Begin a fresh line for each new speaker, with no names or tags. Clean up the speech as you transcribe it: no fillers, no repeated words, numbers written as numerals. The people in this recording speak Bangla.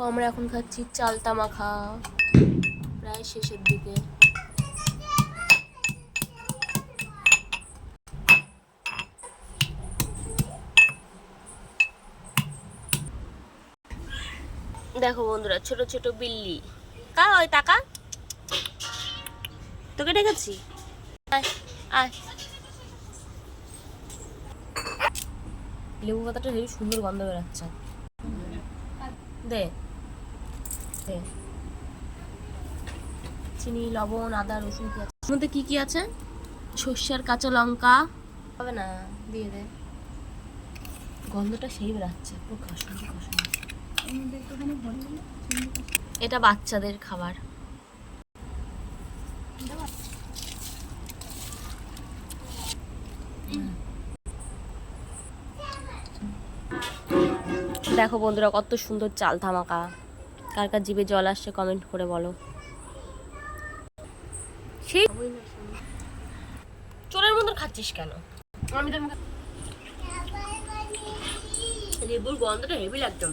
আমরা এখন খাচ্ছি চালতা মাখা, প্রায় শেষের দিকে। দেখো বন্ধুরা, ছোট ছোট বিল্লি। কা ওই টাকা তোকে ডেকেছি, আয় আয়। লেবু পাতাটা হেবি সুন্দর গন্ধ বেরোচ্ছে। দে দে চিনি, লবণ, আদা, রসুন, পেঁয়াজ। এর মধ্যে কি কি আছে? সর্ষে, কাঁচা লঙ্কা। হবে না, দিয়ে দে। গন্ধটা সেই বেরাচ্ছে, পুরো কাশুন্দি কাশুন্দি। এটা বাচ্চাদের খাবার। দেখো বন্ধুরা, কত সুন্দর চাল ধামাকা। কার কার জিভে জল আসছে কমেন্ট করে বলো। সেই চোরের মতো খাচ্ছিস কেন? আমি তো লেবুর গন্ধটা হেভি লাগতো।